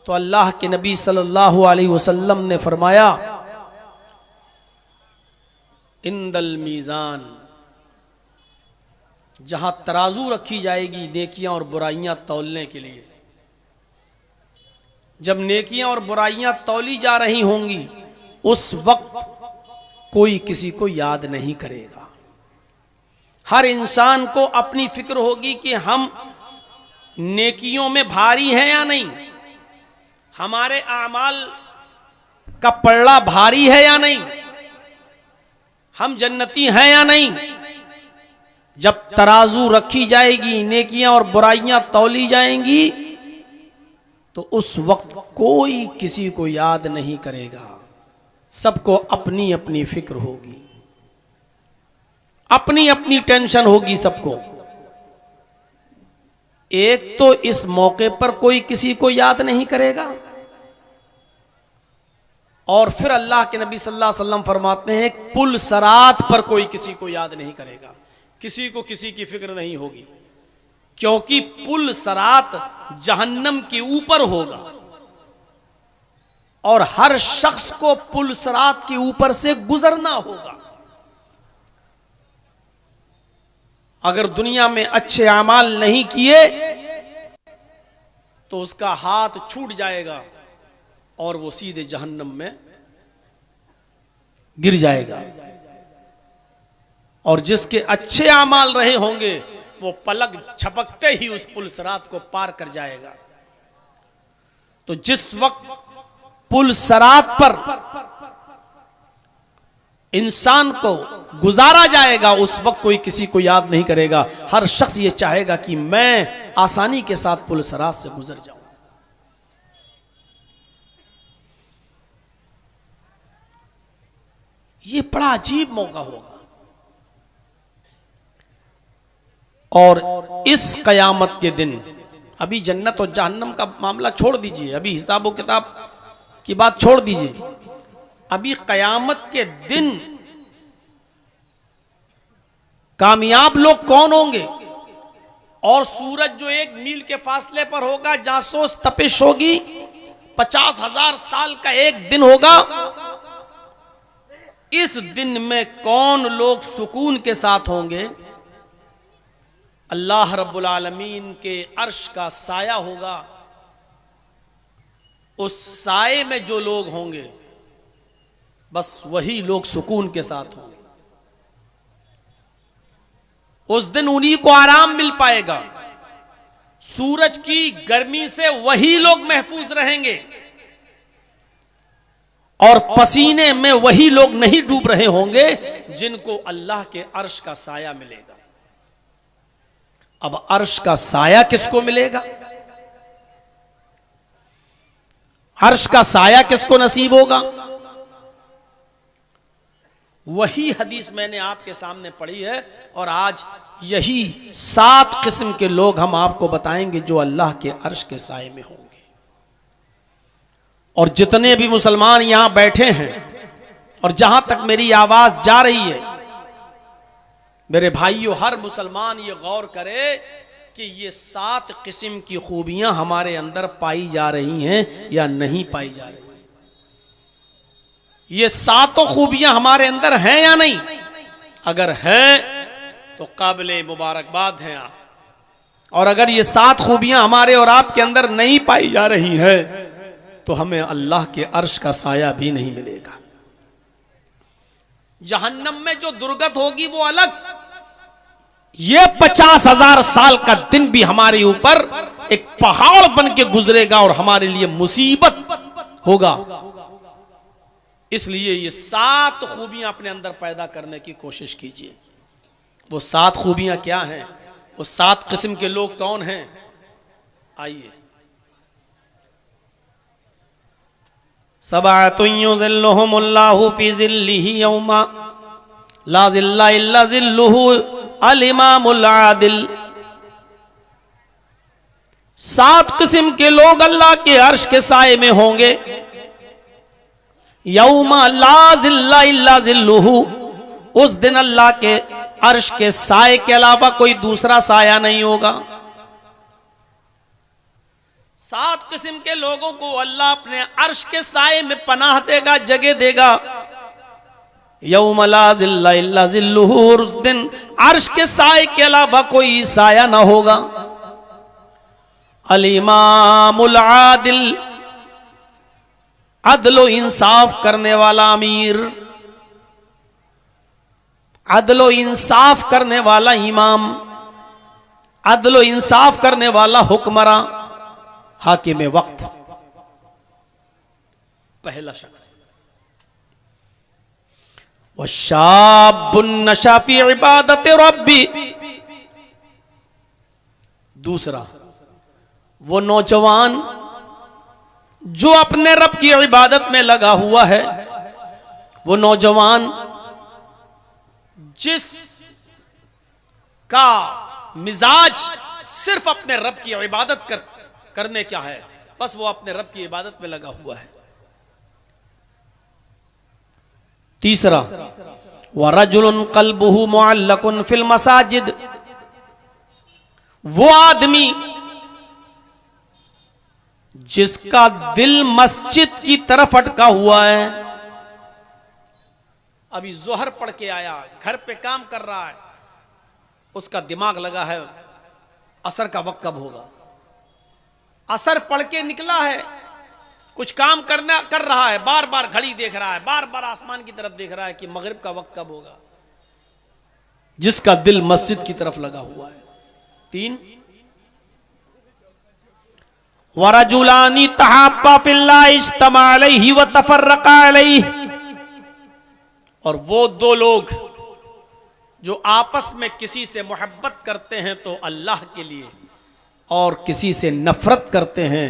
तो अल्लाह के नबी सल्लल्लाहु अलैहि वसल्लम ने फरमाया, इंदल मीज़ान, जहां तराजू रखी जाएगी नेकियां और बुराइयां तौलने के लिए, जब नेकियां और बुराइयां तौली जा रही होंगी उस वक्त कोई किसी को याद नहीं करेगा। हर इंसान को अपनी फिक्र होगी कि हम नेकियों में भारी हैं या नहीं, हमारे आमाल का पल्ला भारी है या नहीं, हम जन्नती हैं या नहीं। जब तराजू रखी जाएगी, नेकियां और बुराइयां तौली जाएंगी, तो उस वक्त कोई किसी को याद नहीं करेगा। सबको अपनी अपनी फिक्र होगी, अपनी अपनी टेंशन होगी सबको। एक तो इस मौके पर कोई किसी को याद नहीं करेगा, और फिर अल्लाह के नबी सल्लल्लाहु अलैहि वसल्लम फरमाते हैं पुल सरात पर कोई किसी को याद नहीं करेगा, किसी को किसी की फिक्र नहीं होगी, क्योंकि पुल सरात जहन्नम के ऊपर होगा और हर शख्स को पुल सरात के ऊपर से गुजरना होगा। अगर दुनिया में अच्छे अमाल नहीं किए तो उसका हाथ छूट जाएगा और वो सीधे जहन्नम में गिर जाएगा, और जिसके अच्छे अमाल रहे होंगे वो पलक झपकते ही उस पुल सरात को पार कर जाएगा। तो जिस वक्त पुल सरात पर इंसान को गुजारा जाएगा उस वक्त कोई किसी को याद नहीं करेगा। हर शख्स ये चाहेगा कि मैं आसानी के साथ पुल सरात से गुजर जाऊं। ये बड़ा अजीब मौका होगा, और इस कयामत के दिन, अभी जन्नत और जहन्नम का मामला छोड़ दीजिए, अभी हिसाब व किताब की बात छोड़ दीजिए, अभी कयामत के दिन कामयाब लोग कौन होंगे। और सूरज जो 1 मील के फासले पर होगा, जासूस तपिश होगी, 50,000 साल का एक दिन होगा, इस दिन में कौन लोग सुकून के साथ होंगे। अल्लाह रब्बुल आलमीन के अर्श का साया होगा, उस साए में जो लोग होंगे बस वही लोग सुकून के साथ होंगे। उस दिन उन्हीं को आराम मिल पाएगा। सूरज की गर्मी से वही लोग महफूज रहेंगे, और पसीने में वही लोग नहीं डूब रहे होंगे जिनको अल्लाह के अर्श का साया मिलेगा। अब अर्श का साया किसको मिलेगा, अर्श का साया किसको नसीब होगा। वही हदीस मैंने आपके सामने पढ़ी है, और आज यही 7 किस्म के लोग हम आपको बताएंगे जो अल्लाह के अर्श के साये में होंगे। और जितने भी मुसलमान यहां बैठे हैं और जहां तक मेरी आवाज जा रही है, मेरे भाइयों, हर मुसलमान ये गौर करे कि ये 7 किस्म की खूबियां हमारे अंदर पाई जा रही हैं या नहीं पाई जा रही हैं। ये 7 खूबियां हमारे अंदर हैं या नहीं। अगर हैं तो काबिले मुबारकबाद हैं आप, और अगर ये 7 खूबियां हमारे और आपके अंदर नहीं पाई जा रही है तो हमें अल्लाह के अर्श का साया भी नहीं मिलेगा। जहन्नम में जो दुर्गत होगी वो अलग, ये 50,000 साल का दिन भी हमारे ऊपर एक पहाड़ बन के गुजरेगा और हमारे लिए मुसीबत होगा। इसलिए ये 7 खूबियां अपने अंदर पैदा करने की कोशिश कीजिए। वो 7 खूबियां क्या हैं, वो 7 किस्म के लोग कौन हैं, आइए। सबअतुन युज़िल्लुहुमुल्लाहु फी ज़िल्लिही यौमा ला ज़िल्ला इल्ला ज़िल्लुहु अल इमामुल आदिल। 7 किस्म के लोग अल्लाह के अर्श के साए में होंगे। यौमा ला ज़िल्ला इल्ला ज़िल्लुहु, उस दिन अल्लाह के अर्श के साए के अलावा कोई दूसरा साया नहीं होगा। 7 किस्म के लोगों को अल्लाह अपने अर्श के साए में पनाह देगा, जगह देगा। यौम ला ज़िल्ला इल्ला ज़िल्लुहु, उस दिन अर्श के साए के अलावा कोई साया ना होगा। अल इमामुल आदिल, अदलो इंसाफ करने वाला अमीर, अदलो इंसाफ करने वाला इमाम, अदलो इंसाफ करने वाला हुक्मरां, हाकिम वक्त, पहला शख्स। वशाबुन नशा फी इबादत रब्बी, दूसरा वो नौजवान जो अपने रब की इबादत में लगा हुआ है, वो नौजवान जिस का मिजाज सिर्फ अपने रब की इबादत करने क्या है, बस वो अपने रब की इबादत में लगा हुआ है। तीसरा वरजुलुन कल्बुहु मुअल्लकुन फिल मसाजिद, वो आदमी जिसका दिल मस्जिद की तरफ अटका हुआ है। अभी जोहर पढ़ के आया, घर पे काम कर रहा है, उसका दिमाग लगा है असर का वक्त कब होगा। असर पढ़ के निकला है, कुछ काम कर रहा है, बार बार घड़ी देख रहा है, बार बार आसमान की तरफ देख रहा है कि मगरिब का वक्त कब होगा। जिसका दिल मस्जिद की तरफ लगा हुआ है। 3 वरजुलानी तहाब्बा फिल्लाह इज्तमा अलैहि व तफर्रका अलैहि, और वो 2 लोग जो आपस में किसी से मोहब्बत करते हैं तो अल्लाह के लिए, और किसी से नफरत करते हैं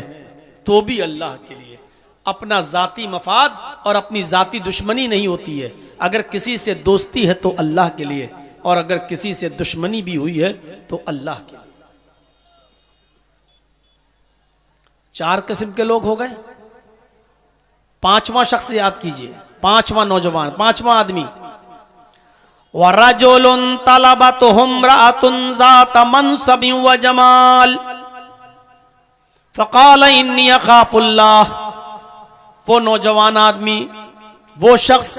तो भी अल्लाह के लिए। अपना जाती मफाद और अपनी जाती दुश्मनी नहीं होती है। अगर किसी से दोस्ती है तो अल्लाह के लिए, और अगर किसी से दुश्मनी भी हुई है तो अल्लाह के लिए। 4 किस्म के लोग हो गए। 5वां शख्स याद कीजिए, 5वां नौजवान, 5वां आदमी। वरजुलुन तलबतहु इम्राअतुन ज़ात मनसबिन व जमाल फ़क़ाल इन्नी अख़ाफ़ुल्लाह, वो नौजवान आदमी, वो शख्स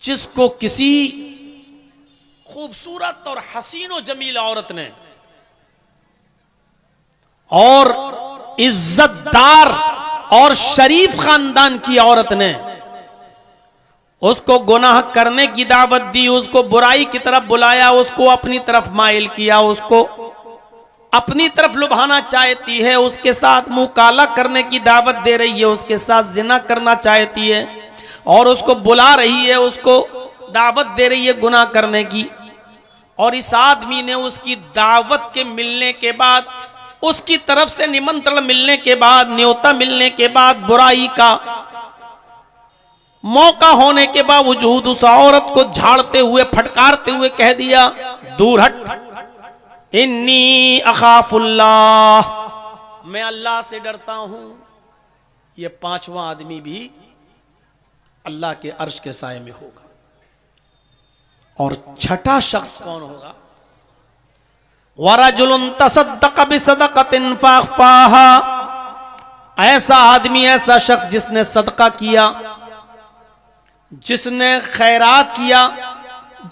जिसको किसी खूबसूरत और हसीन और जमील औरत ने और इज्जतदार और शरीफ खानदान की औरत ने उसको गुनाह करने की दावत दी, उसको बुराई की तरफ बुलाया, उसको अपनी तरफ माइल किया, उसको अपनी तरफ लुभाना चाहती है, उसके साथ मुंह काला करने की दावत दे रही है, उसके साथ जिना करना चाहती है और उसको बुला रही है, उसको दावत दे रही है गुनाह करने की। और इस आदमी ने उसकी दावत के मिलने के बाद, उसकी तरफ से निमंत्रण मिलने के बाद, न्योता मिलने के बाद, बुराई का मौका होने के बावजूद उस औरत को झाड़ते हुए, फटकारते हुए कह दिया, दूर हट, इन्नी अखाफुल्लाह, मैं अल्लाह से डरता हूं। यह 5वां आदमी भी अल्लाह के अर्श के साए में होगा। और 6ठा शख्स कौन होगा? वरजुलुन तसद्दक़ बिसदक़तिन फ़अख़फ़ाहा, ऐसा आदमी, ऐसा शख्स जिसने सदका किया, जिसने खैरात किया,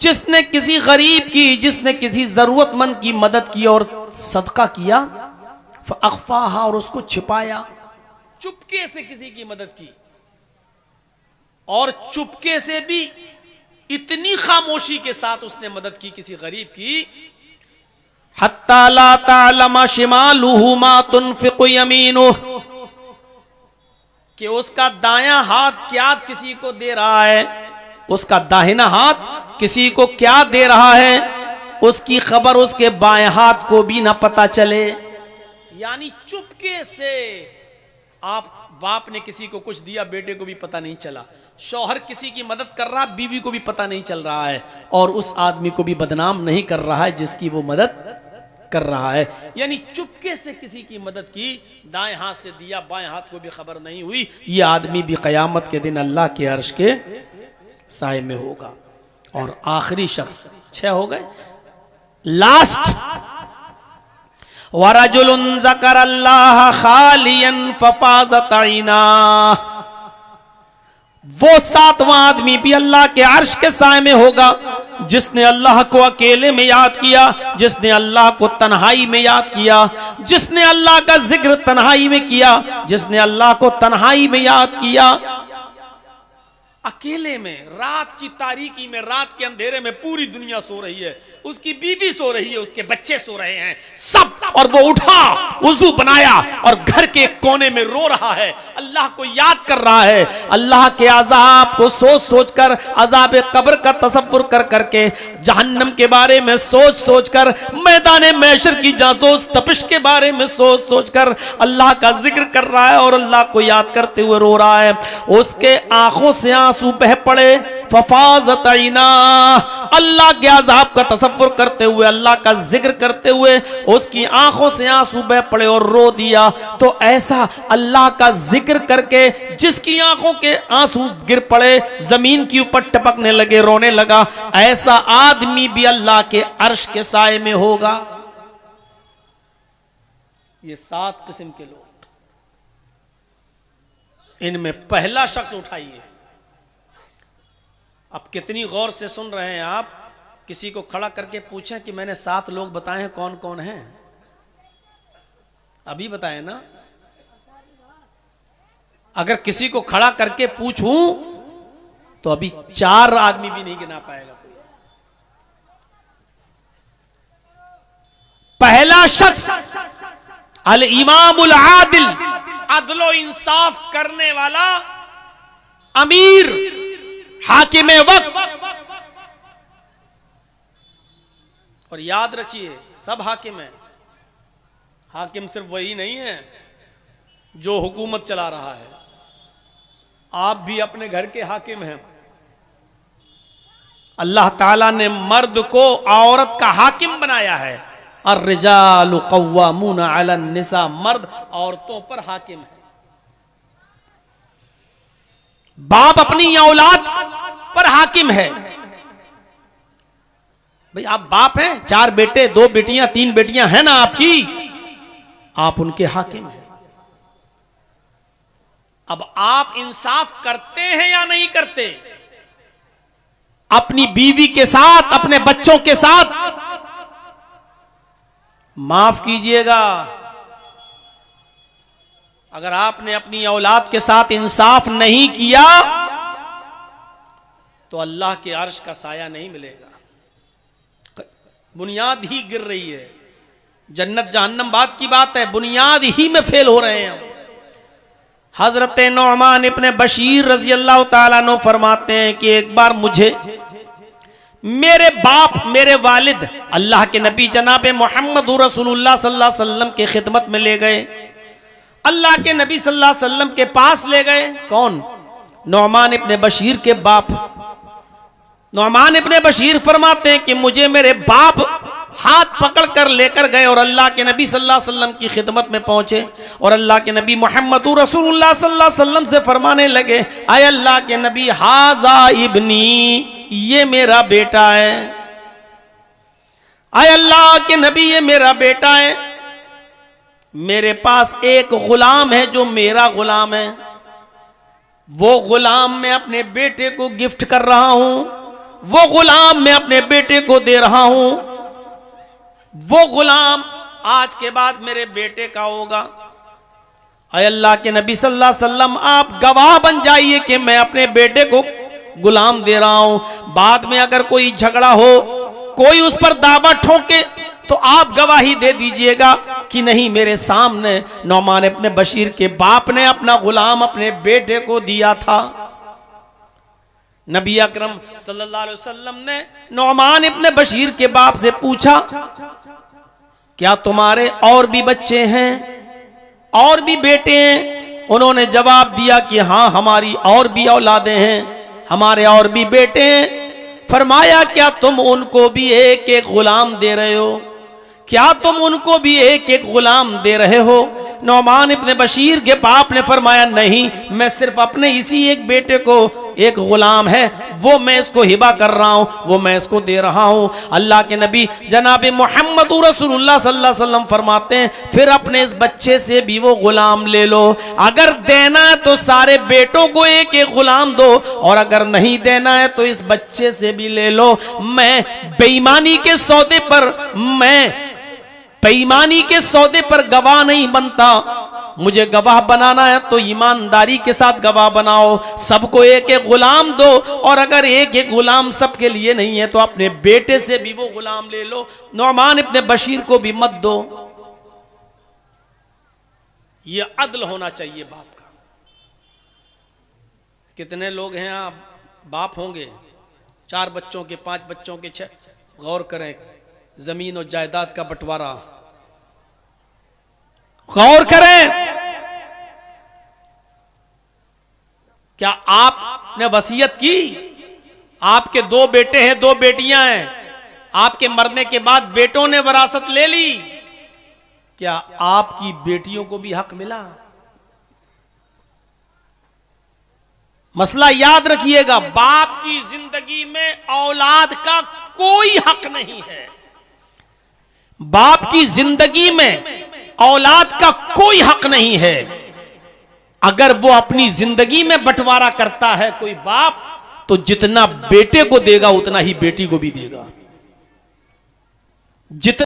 जिसने किसी गरीब की, जिसने किसी जरूरतमंद की मदद की और सदका किया, फ़अख़फ़ाहा, और उसको छिपाया, चुपके से किसी की मदद की, और चुपके से भी इतनी खामोशी के साथ उसने मदद की किसी गरीब की, हत्ता ला तालमा शिमालुहु मा तुनफिकु यमीनुहु, कि उसका दायां हाथ क्या किसी को दे रहा है, उसका दाहिना हाथ किसी को क्या दे रहा है, उसकी खबर उसके बाएं हाथ को भी ना पता चले। यानी चुपके से आप बाप ने किसी को कुछ दिया, बेटे को भी पता नहीं चला, शौहर किसी की मदद कर रहा, बीवी को भी पता नहीं चल रहा है, और उस आदमी को भी बदनाम नहीं कर रहा है जिसकी वो मदद कर रहा है। यानी चुपके से किसी की मदद की, दाएं हाथ से दिया, बाएं हाथ को भी खबर नहीं हुई, ये आदमी भी कयामत के दिन अल्लाह के अर्श के साए में होगा। और आखिरी शख्स, 6 हो गए, लास्ट, वरजुलुन ज़करल्लाह खालियन फफाज़त ऐना, वो सातवां आदमी भी अल्लाह के अर्श के साए में होगा जिसने अल्लाह को अकेले में याद किया, जिसने अल्लाह को तन्हाई में याद किया, जिसने अल्लाह का जिक्र तन्हाई में किया, जिसने अल्लाह को तन्हाई में याद किया, अकेले में, रात की तारीकी में, रात के अंधेरे में पूरी दुनिया सो रही है, उसकी बीवी सो रही है, उसके बच्चे सो रहे हैं सब, और वो उठा, वुजू बनाया और घर के कोने में रो रहा है, अल्लाह को याद कर रहा है, अल्लाह के अजाब को सोच सोच कर, अजाब कब्र का तसव्वुर कर करके, जहन्नम के बारे में सोच सोच कर, मैदान महशर की जासूस तपिश के बारे में सोच सोच कर अल्लाह का जिक्र कर रहा है और अल्लाह को याद करते हुए रो रहा है। उसके आंखों से आंसू बह पड़े, फफाज़त ऐना, अल्लाह के अज़ाब का तसव्वुर करते हुए, अल्लाह का जिक्र करते हुए उसकी आंखों से आंसू बह पड़े और रो दिया। तो ऐसा अल्लाह का जिक्र करके जिसकी आंखों के आंसू गिर पड़े, जमीन के ऊपर टपकने लगे, रोने लगा, ऐसा आदमी भी अल्लाह के अर्श के साए में होगा। ये 7 किस्म के लोग, इनमें पहला शख्स उठाइए। अब कितनी गौर से सुन रहे हैं आप, किसी को खड़ा करके पूछें कि मैंने 7 लोग बताए हैं, कौन कौन हैं? अभी बताए ना। अगर किसी को खड़ा करके पूछूं तो अभी 4 आदमी भी नहीं गिना पाएगा कोई। पहला शख्स अल इमामुल आदिल, अदलो इंसाफ करने वाला अमीर, हाकिम वक्त। और याद रखिए, सब हाकिम है, हाकिम सिर्फ वही नहीं है जो हुकूमत चला रहा है, आप भी अपने घर के हाकिम हैं। अल्लाह ताला ने मर्द को औरत का हाकिम बनाया है। अर्रिजालु कव्वामूना अलन निसा, मर्द औरतों पर हाकिम है। बाप अपनी औलाद पर हाकिम है। भाई आप बाप हैं, 4 बेटे, 2 बेटियां, 3 बेटियां हैं ना आपकी, आप उनके हाकिम हैं। अब आप इंसाफ करते हैं या नहीं करते? अपनी बीवी के साथ, अपने बच्चों के साथ? माफ कीजिएगा, अगर आपने अपनी औलाद के साथ इंसाफ नहीं किया तो अल्लाह के अर्श का साया नहीं मिलेगा। बुनियाद ही गिर रही है। जन्नत जहन्नम बात की बात है, बुनियाद ही में फेल हो रहे हैं। हजरत नौमान इब्ने बशीर रजी अल्लाह ताला अन्हु फरमाते हैं कि एक बार मुझे मेरे बाप, मेरे वालिद अल्लाह के नबी जनाब मोहम्मद रसूलुल्लाह सल्लल्लाहु अलैहि वसल्लम की खिदमत में ले गए। अल्लाह के नबी सल्लल्लाहु अलैहि वसल्लम के पास ले गए। कौन? नौमान इब्ने बशीर के बाप। नौमान इब्ने बशीर फरमाते हैं कि मुझे मेरे बाप हाथ पकड़ कर लेकर गए और अल्लाह के नबी सल्लल्लाहु अलैहि वसल्लम की खिदमत में पहुंचे और अल्लाह के नबी मोहम्मद रसूलुल्लाह सल्लल्लाहु अलैहि वसल्लम से फरमाने लगे, आए अल्लाह के नबी, हाजा इब्नी, ये मेरा बेटा है। आए अल्लाह के नबी, ये मेरा बेटा है। मेरे पास एक गुलाम है जो मेरा गुलाम है, वो गुलाम मैं अपने बेटे को गिफ्ट कर रहा हूं, वो गुलाम मैं अपने बेटे को दे रहा हूं, वो गुलाम आज के बाद मेरे बेटे का होगा। अय अल्लाह के नबी सल्लल्लाहु अलैहि वसल्लम, आप गवाह बन जाइए कि मैं अपने बेटे को गुलाम दे रहा हूं। बाद में अगर कोई झगड़ा हो, कोई उस पर दावा ठोके, तो आप गवाही दे दीजिएगा कि नहीं, मेरे सामने नौमान इब्ने बशीर के बाप ने अपना गुलाम अपने बेटे को दिया था। नबी अकरम सल्लल्लाहु अलैहि वसल्लम ने नौमान इब्ने बशीर के बाप से पूछा, क्या तुम्हारे और भी बच्चे हैं, और भी बेटे हैं? उन्होंने जवाब दिया कि हाँ, हमारी और भी औलादें हैं, हमारे और भी बेटे हैं। फरमाया, क्या तुम उनको भी एक एक गुलाम दे रहे हो? क्या तुम उनको भी एक एक गुलाम दे रहे हो? नौमान इब्ने बशीर के बाप ने फरमाया नहीं, मैं सिर्फ अपने इसी एक बेटे को, एक गुलाम है वो मैं इसको हिबा कर रहा हूं, वो मैं इसको दे रहा हूं। अल्लाह के नबी जनाब मोहम्मद रसूलुल्लाह सल्लल्लाहु अलैहि वसल्लम फरमाते हैं फिर अपने इस बच्चे से भी वो गुलाम ले लो। अगर देना है तो सारे बेटों को एक एक गुलाम दो, और अगर नहीं देना है तो इस बच्चे से भी ले लो। मैं बेईमानी के सौदे पर, मैं बेईमानी के सौदे पर गवाह नहीं बनता। मुझे गवाह बनाना है तो ईमानदारी के साथ गवाह बनाओ। सबको एक एक गुलाम दो, और अगर एक एक गुलाम सबके लिए नहीं है तो अपने बेटे से भी वो गुलाम ले लो। नौमान इब्ने बशीर को भी मत दो। ये अदल होना चाहिए बाप का। कितने लोग हैं आप बाप होंगे, 4 बच्चों के, 5 बच्चों के, 6। गौर करें, जमीन और जायदाद का बंटवारा, गौर करें। क्या आपने वसीयत की? आपके 2 बेटे हैं, 2 बेटियां हैं, आपके मरने के बाद बेटों ने वरासत ले ली, क्या आपकी बेटियों को भी हक मिला? मसला याद रखिएगा, बाप की जिंदगी में औलाद का कोई हक नहीं है। बाप की जिंदगी में औलाद का कोई हक नहीं है। अगर वो अपनी जिंदगी में बंटवारा करता है कोई बाप, तो जितना बेटे को देगा उतना ही बेटी को भी देगा। जितना